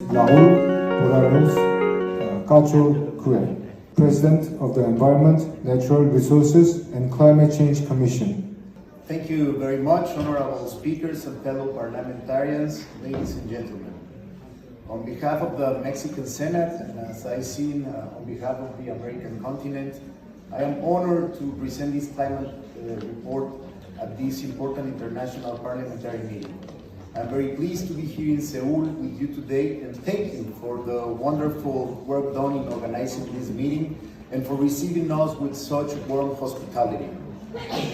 Bolaños-Cacho, President of the Environment, Natural Resources and Climate Change Commission. Thank you very much, honorable speakers and fellow parliamentarians, ladies and gentlemen. On behalf of the Mexican Senate, and as I've seen on behalf of the American continent, I am honored to present this climate report at this important international parliamentary meeting. I'm very pleased to be here in Seoul with you today, and thank you for the wonderful work done in organizing this meeting and for receiving us with such warm hospitality.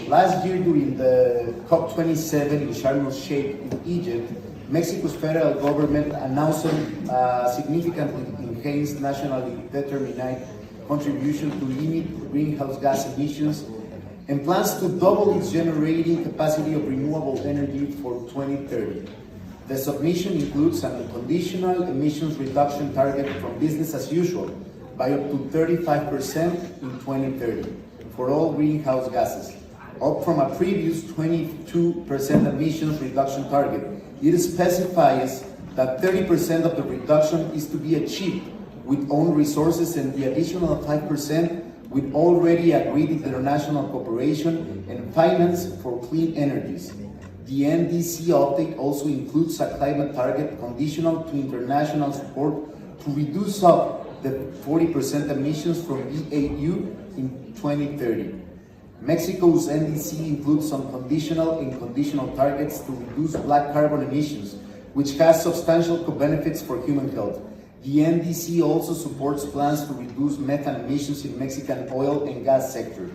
Last year, during the COP27 in Sharm el-Sheikh in Egypt, Mexico's federal government announced a significantly enhanced nationally determined contribution to limit greenhouse gas emissions and plans to double its generating capacity of renewable energy for 2030. The submission includes an unconditional emissions reduction target from business as usual by up to 35% in 2030 for all greenhouse gases, up from a previous 22% emissions reduction target. It specifies that 30% of the reduction is to be achieved with own resources and the additional 5% with already agreed international cooperation and finance for clean energies. The NDC update also includes a climate target conditional to international support to reduce up the 40% emissions from EAU in 2030. Mexico's NDC includes some conditional and conditional targets to reduce black carbon emissions, which has substantial benefits for human health. The NDC also supports plans to reduce methane emissions in Mexican oil and gas sector.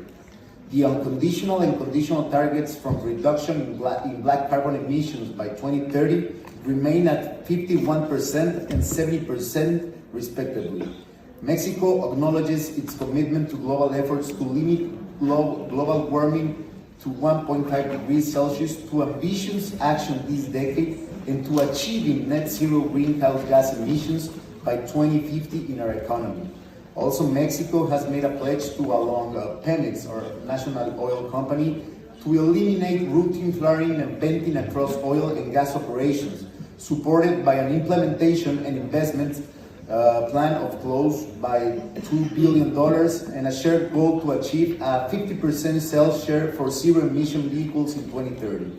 The unconditional and conditional targets from reduction in black carbon emissions by 2030 remain at 51% and 70% respectively. Mexico acknowledges its commitment to global efforts to limit global warming to 1.5 degrees Celsius, to ambitious action this decade, and to achieving net zero greenhouse gas emissions by 2050 in our economy. Also, Mexico has made a pledge to, along Pemex, our national oil company, to eliminate routine flaring and venting across oil and gas operations, supported by an implementation and investment plan of close by $2 billion and a shared goal to achieve a 50% sales share for zero-emission vehicles in 2030.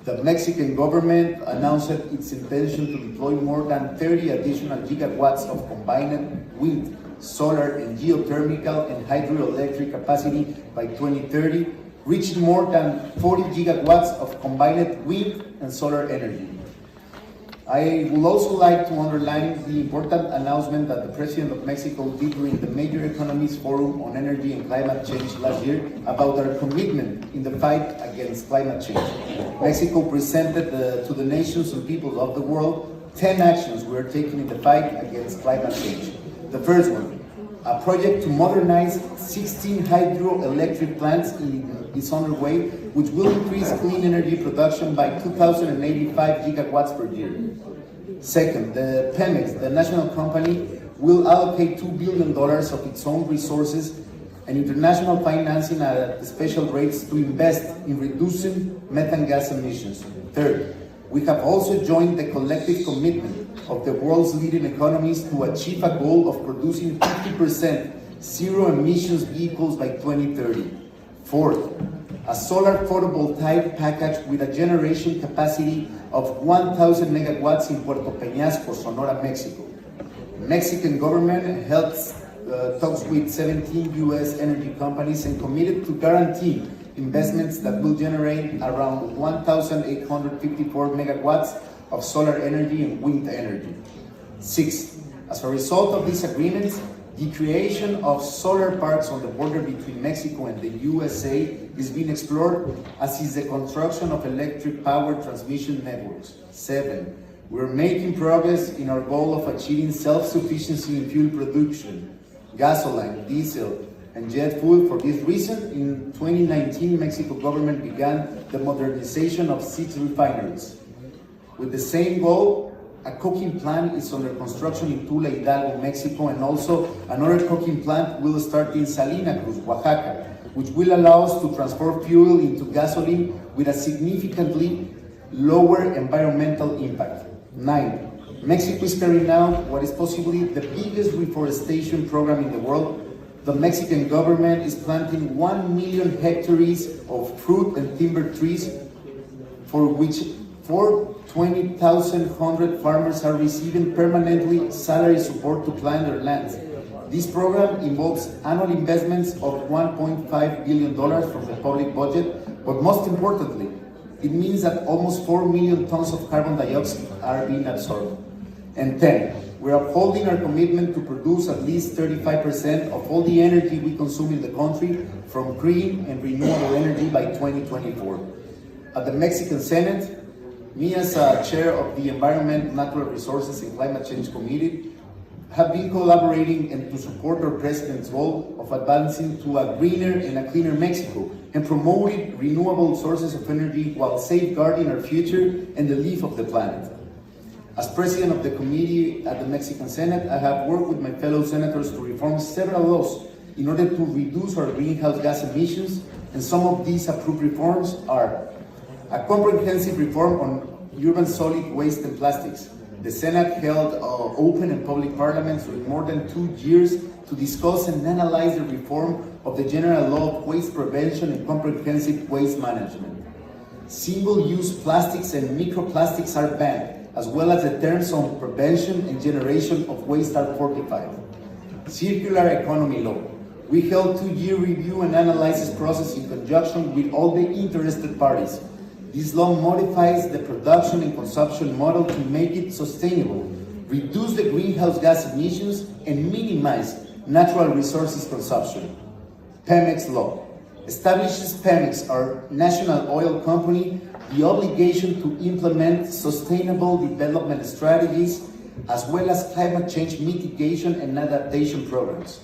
The Mexican government announced its intention to deploy more than 30 additional gigawatts of combined wind, solar, and geothermal and hydroelectric capacity by 2030, reaching more than 40 gigawatts of combined wind and solar energy. I would also like to underline the important announcement that the President of Mexico did during the Major Economies Forum on Energy and Climate Change last year about our commitment in the fight against climate change. Mexico presented to the nations and peoples of the world 10 actions we are taking in the fight against climate change. The first one, a project to modernize 16 hydroelectric plants is underway, which will increase clean energy production by 2,085 gigawatts per year. Second, the Pemex, the national company, will allocate $2 billion of its own resources and international financing at special rates to invest in reducing methane gas emissions. Third, we have also joined the collective commitment of the world's leading economies to achieve a goal of producing 50% zero emissions vehicles by 2030. Fourth, a solar photovoltaic package with a generation capacity of 1,000 megawatts in Puerto Peñasco, Sonora, Mexico. The Mexican government talks with 17 U.S. energy companies and committed to guarantee investments that will generate around 1,854 megawatts of solar energy and wind energy. Sixth, as a result of these agreements, the creation of solar parks on the border between Mexico and the USA is being explored, as is the construction of electric power transmission networks. 7. We're making progress in our goal of achieving self-sufficiency in fuel production, gasoline, diesel, and jet fuel. For this reason, in 2019, Mexico government began the modernization of 6 refineries. With the same goal, a coking plant is under construction in Tula, Hidalgo, Mexico, and also another coking plant will start in Salina Cruz, Oaxaca, which will allow us to transform fuel into gasoline with a significantly lower environmental impact. 9. Mexico is carrying out what is possibly the biggest reforestation program in the world. The Mexican government is planting 1 million hectares of fruit and timber trees, for which 20,100 farmers are receiving permanently salary support to plant their lands. This program involves annual investments of $1.5 billion from the public budget, but most importantly, it means that almost 4 million tons of carbon dioxide are being absorbed. And 10, we're upholding our commitment to produce at least 35% of all the energy we consume in the country from green and renewable energy by 2024. At the Mexican Senate, me as chair of the Environment, Natural Resources and Climate Change Committee have been collaborating and to support our president's goal of advancing to a greener and a cleaner Mexico and promoting renewable sources of energy while safeguarding our future and the life of the planet. As president of the committee at the Mexican Senate, I have worked with my fellow senators to reform several laws in order to reduce our greenhouse gas emissions, and some of these approved reforms are a comprehensive reform on urban solid waste and plastics. The Senate held open and public parliaments during more than 2 years to discuss and analyze the reform of the General Law of Waste Prevention and Comprehensive Waste Management. Single-use plastics and microplastics are banned, as well as the terms on prevention and generation of waste are fortified. Circular economy law. We held 2-year review and analysis process in conjunction with all the interested parties. This law modifies the production and consumption model to make it sustainable, reduce the greenhouse gas emissions, and minimize natural resources consumption. Pemex law establishes Pemex, our national oil company, the obligation to implement sustainable development strategies as well as climate change mitigation and adaptation programs.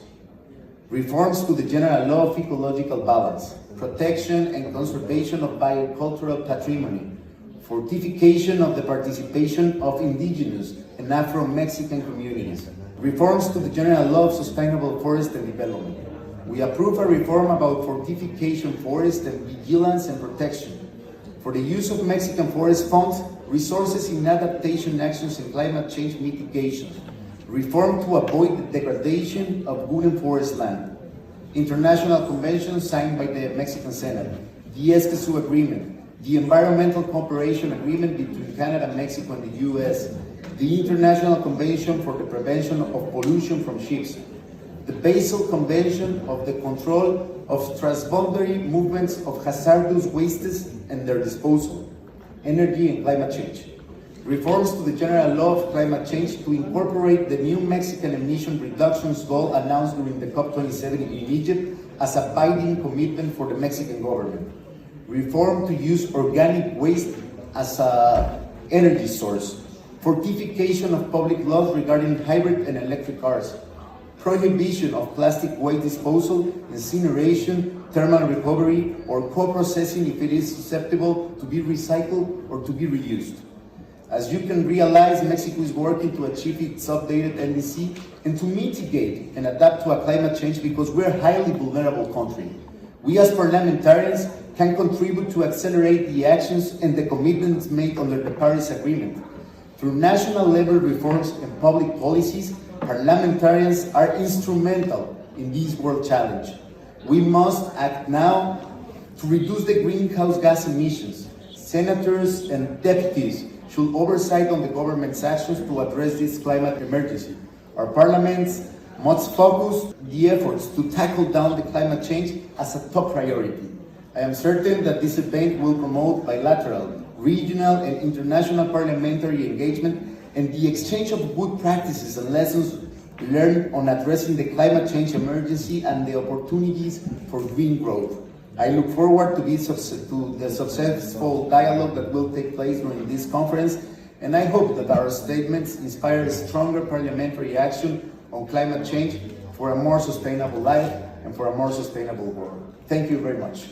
Reforms to the General Law of Ecological Balance, protection and conservation of biocultural patrimony, fortification of the participation of indigenous and Afro-Mexican communities, reforms to the General Law of Sustainable Forest and Development. We approve a reform about fortification, forest and vigilance and protection. For the use of Mexican forest funds, resources in adaptation actions and climate change mitigation. Reform to avoid the degradation of wood and forest land. International conventions signed by the Mexican Senate. The Escazú Agreement. The Environmental Cooperation Agreement between Canada, Mexico, and the U.S. The International Convention for the Prevention of Pollution from Ships. The Basel Convention of the Control of Transboundary Movements of Hazardous Wastes and their Disposal. Energy and Climate Change. Reforms to the General Law of Climate Change to incorporate the new Mexican emission reductions goal announced during the COP27 in Egypt as a binding commitment for the Mexican government. Reform to use organic waste as an energy source. Fortification of public laws regarding hybrid and electric cars. Prohibition of plastic waste disposal, incineration, thermal recovery, or co-processing if it is susceptible to be recycled or to be reused. As you can realize, Mexico is working to achieve its updated NDC and to mitigate and adapt to a climate change because we're a highly vulnerable country. We as parliamentarians can contribute to accelerate the actions and the commitments made under the Paris Agreement. Through national level reforms and public policies, parliamentarians are instrumental in this world challenge. We must act now to reduce the greenhouse gas emissions. Senators and deputies should oversight on the government's actions to address this climate emergency. Our parliaments must focus the efforts to tackle down the climate change as a top priority. I am certain that this event will promote bilateral, regional, and international parliamentary engagement and the exchange of good practices and lessons learned on addressing the climate change emergency and the opportunities for green growth. I look forward to the successful dialogue that will take place during this conference, and I hope that our statements inspire stronger parliamentary action on climate change for a more sustainable life and for a more sustainable world. Thank you very much.